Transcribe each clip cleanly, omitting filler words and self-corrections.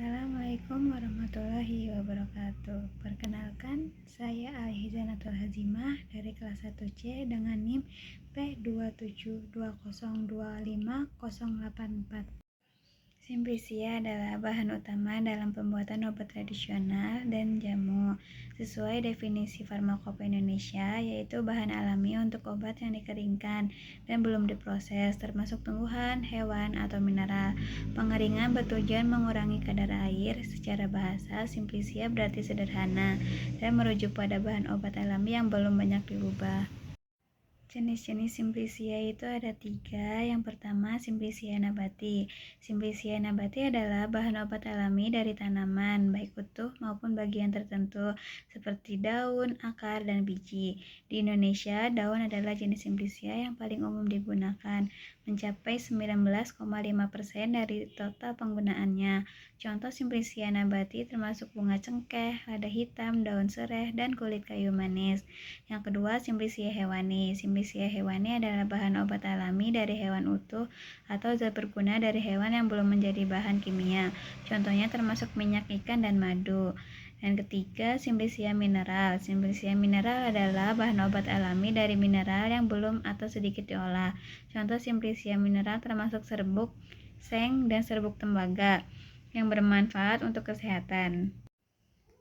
Assalamualaikum warahmatullahi wabarakatuh. Perkenalkan, saya Alhiza Natul Hazimah dari kelas 1C dengan NIM P2720250084. Simplicia adalah bahan utama dalam pembuatan obat tradisional dan jamu. Sesuai definisi Farmakope Indonesia, yaitu bahan alami untuk obat yang dikeringkan dan belum diproses, termasuk tumbuhan, hewan, atau mineral. Pengeringan bertujuan mengurangi kadar air. Secara bahasa, Simplicia berarti sederhana dan merujuk pada bahan obat alami yang belum banyak diubah. Jenis-jenis Simplicia itu ada 3. Yang pertama, Simplicia nabati. Simplicia nabati adalah bahan obat alami dari tanaman, baik utuh maupun bagian tertentu, seperti daun, akar, dan biji. Di Indonesia, daun adalah jenis Simplicia yang paling umum digunakan, mencapai 19,5% dari total penggunaannya. Contoh Simplicia nabati termasuk bunga cengkeh, lada hitam, daun sereh, dan kulit kayu manis. Yang kedua, Simplicia hewani. Simplicia hewani adalah bahan obat alami dari hewan utuh atau zat berguna dari hewan yang belum menjadi bahan kimia. Contohnya termasuk minyak ikan dan madu. Dan ketiga, Simplicia mineral. Simplicia mineral adalah bahan obat alami dari mineral yang belum atau sedikit diolah. Contoh Simplicia mineral termasuk serbuk, seng, dan serbuk tembaga yang bermanfaat untuk kesehatan.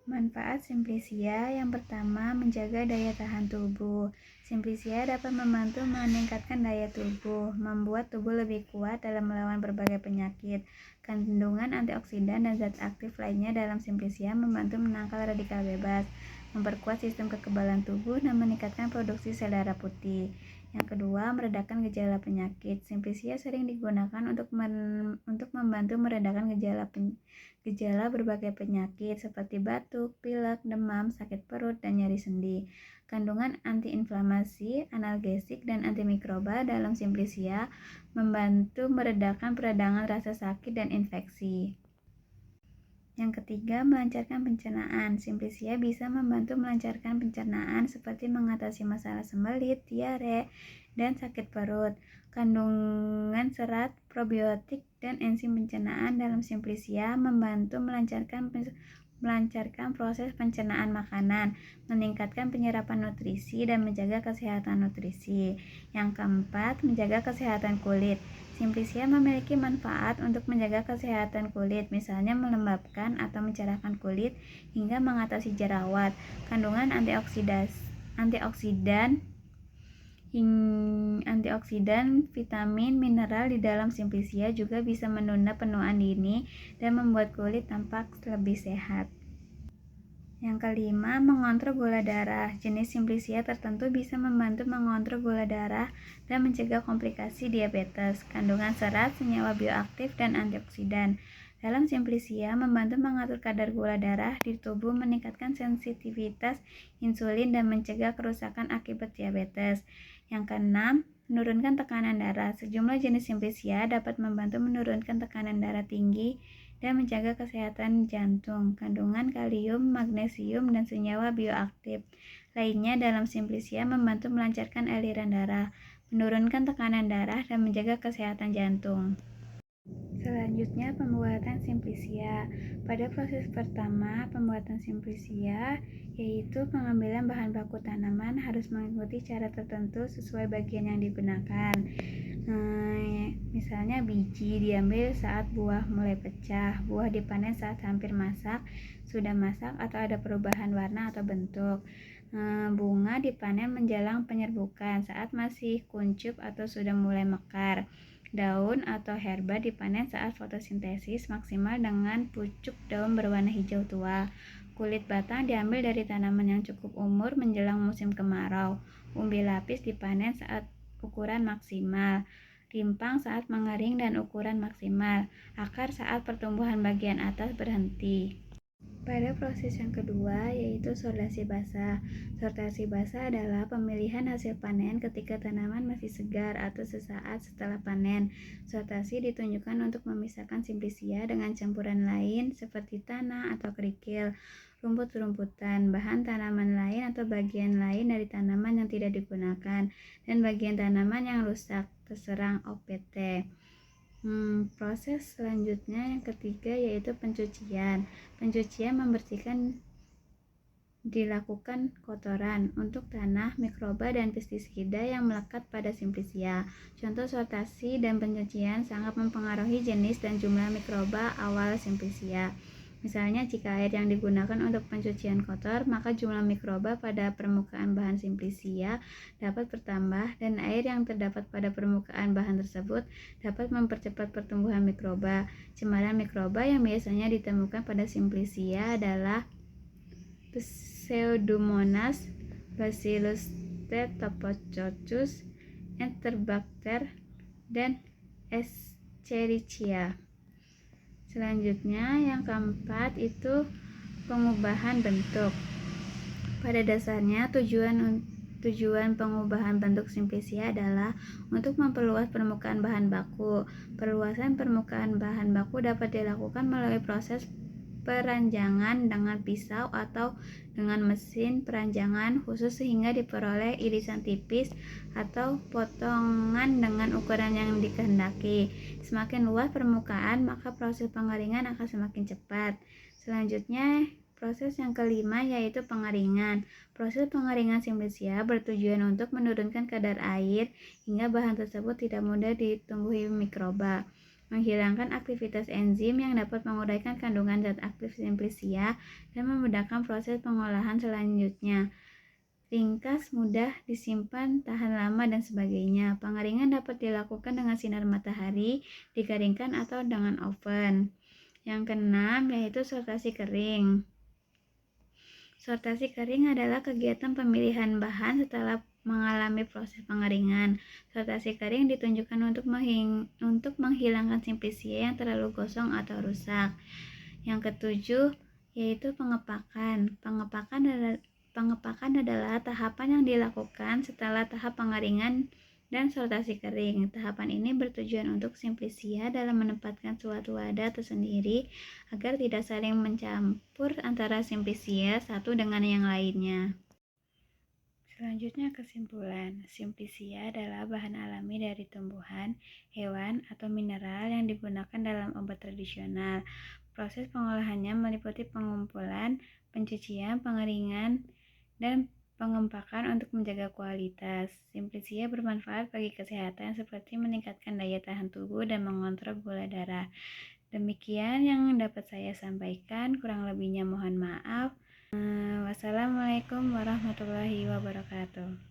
Manfaat Simplicia yang pertama, menjaga daya tahan tubuh. Simplicia dapat membantu meningkatkan daya tubuh, membuat tubuh lebih kuat dalam melawan berbagai penyakit. Kandungan antioksidan dan zat aktif lainnya dalam Simplicia membantu menangkal radikal bebas, memperkuat sistem kekebalan tubuh, dan meningkatkan produksi sel darah putih. Yang kedua, meredakan gejala penyakit. Simplicia sering digunakan untuk membantu meredakan gejala berbagai penyakit seperti batuk, pilek, demam, sakit perut, dan nyeri sendi. Kandungan antiinflamasi, analgesik, dan antimikroba dalam Simplicia membantu meredakan peradangan rasa sakit dan infeksi. Yang ketiga, melancarkan pencernaan. Simplicia bisa membantu melancarkan pencernaan seperti mengatasi masalah sembelit, diare, dan sakit perut. Kandungan serat, probiotik, dan enzim pencernaan dalam Simplicia membantu melancarkan proses pencernaan makanan, meningkatkan penyerapan nutrisi, dan menjaga kesehatan nutrisi. Yang keempat, menjaga kesehatan kulit. Simplicia memiliki manfaat untuk menjaga kesehatan kulit, misalnya melembabkan atau mencerahkan kulit hingga mengatasi jerawat. Kandungan antioksidan, vitamin, mineral di dalam Simplicia juga bisa menunda penuaan dini dan membuat kulit tampak lebih sehat. Yang kelima, mengontrol gula darah. Jenis Simplicia tertentu bisa membantu mengontrol gula darah dan mencegah komplikasi diabetes. Kandungan serat, senyawa bioaktif, dan antioksidan dalam Simplicia membantu mengatur kadar gula darah di tubuh, meningkatkan sensitivitas insulin, dan mencegah kerusakan akibat diabetes. Yang keenam, menurunkan tekanan darah. Sejumlah jenis Simplicia dapat membantu menurunkan tekanan darah tinggi dan menjaga kesehatan jantung. Kandungan kalium, magnesium, dan senyawa bioaktif lainnya dalam Simplicia membantu melancarkan aliran darah, menurunkan tekanan darah, dan menjaga kesehatan jantung. Selanjutnya, pembuatan Simplicia. Pada proses pertama pembuatan Simplicia, yaitu pengambilan bahan baku tanaman, harus mengikuti cara tertentu sesuai bagian yang digunakan. Misalnya biji diambil saat buah mulai pecah, buah dipanen saat hampir masak, sudah masak, atau ada perubahan warna atau bentuk. Bunga dipanen menjelang penyerbukan saat masih kuncup atau sudah mulai mekar. Daun atau herba dipanen saat fotosintesis maksimal dengan pucuk daun berwarna hijau tua. Kulit batang diambil dari tanaman yang cukup umur menjelang musim kemarau. Umbi lapis dipanen saat ukuran maksimal. Rimpang saat mengering dan ukuran maksimal. Akar saat pertumbuhan bagian atas berhenti. Pada proses yang kedua, yaitu sortasi basah. Sortasi basah adalah pemilihan hasil panen ketika tanaman masih segar atau sesaat setelah panen. Sortasi ditunjukkan untuk memisahkan Simplicia dengan campuran lain seperti tanah atau kerikil, rumput-rumputan, bahan tanaman lain atau bagian lain dari tanaman yang tidak digunakan, dan bagian tanaman yang rusak terserang OPT. Proses selanjutnya yang ketiga yaitu pencucian. Pencucian membersihkan dilakukan kotoran untuk tanah, mikroba, dan pestisida yang melekat pada Simplicia. Contoh sortasi dan pencucian sangat mempengaruhi jenis dan jumlah mikroba awal Simplicia. Misalnya, jika air yang digunakan untuk pencucian kotor, maka jumlah mikroba pada permukaan bahan Simplicia dapat bertambah dan air yang terdapat pada permukaan bahan tersebut dapat mempercepat pertumbuhan mikroba. Cemaran mikroba yang biasanya ditemukan pada Simplicia adalah Pseudomonas, Bacillus Staphylococcus, Enterbacter, dan Escherichia. Selanjutnya yang keempat itu pengubahan bentuk. Pada dasarnya tujuan pengubahan bentuk Simplicia adalah untuk memperluas permukaan bahan baku. Perluasan permukaan bahan baku dapat dilakukan melalui proses peranjangan dengan pisau atau dengan mesin peranjangan khusus sehingga diperoleh irisan tipis atau potongan dengan ukuran yang dikehendaki. Semakin luas permukaan, maka proses pengeringan akan semakin cepat. Selanjutnya, proses yang kelima yaitu pengeringan. Proses pengeringan Simplicia bertujuan untuk menurunkan kadar air hingga bahan tersebut tidak mudah ditumbuhi mikroba, menghilangkan aktivitas enzim yang dapat menguraikan kandungan zat aktif Simplicia, dan memudahkan proses pengolahan selanjutnya. Ringkas, mudah disimpan, tahan lama, dan sebagainya. Pengeringan dapat dilakukan dengan sinar matahari, dikeringkan, atau dengan oven. Yang keenam yaitu sortasi kering. Sortasi kering adalah kegiatan pemilihan bahan setelah mengalami proses pengeringan. Sortasi kering ditunjukkan untuk menghilangkan Simplicia yang terlalu gosong atau rusak. Yang ketujuh yaitu pengepakan. Pengepakan adalah tahapan yang dilakukan setelah tahap pengeringan dan sortasi kering. Tahapan ini bertujuan untuk Simplicia dalam menempatkan suatu wadah tersendiri agar tidak saling mencampur antara Simplicia satu dengan yang lainnya. Selanjutnya kesimpulan. Simplicia adalah bahan alami dari tumbuhan, hewan, atau mineral yang digunakan dalam obat tradisional. Proses pengolahannya meliputi pengumpulan, pencucian, pengeringan, dan pengempakan untuk menjaga kualitas. Simplicia bermanfaat bagi kesehatan seperti meningkatkan daya tahan tubuh dan mengontrol gula darah. Demikian yang dapat saya sampaikan, kurang lebihnya mohon maaf. Wassalamualaikum warahmatullahi wabarakatuh.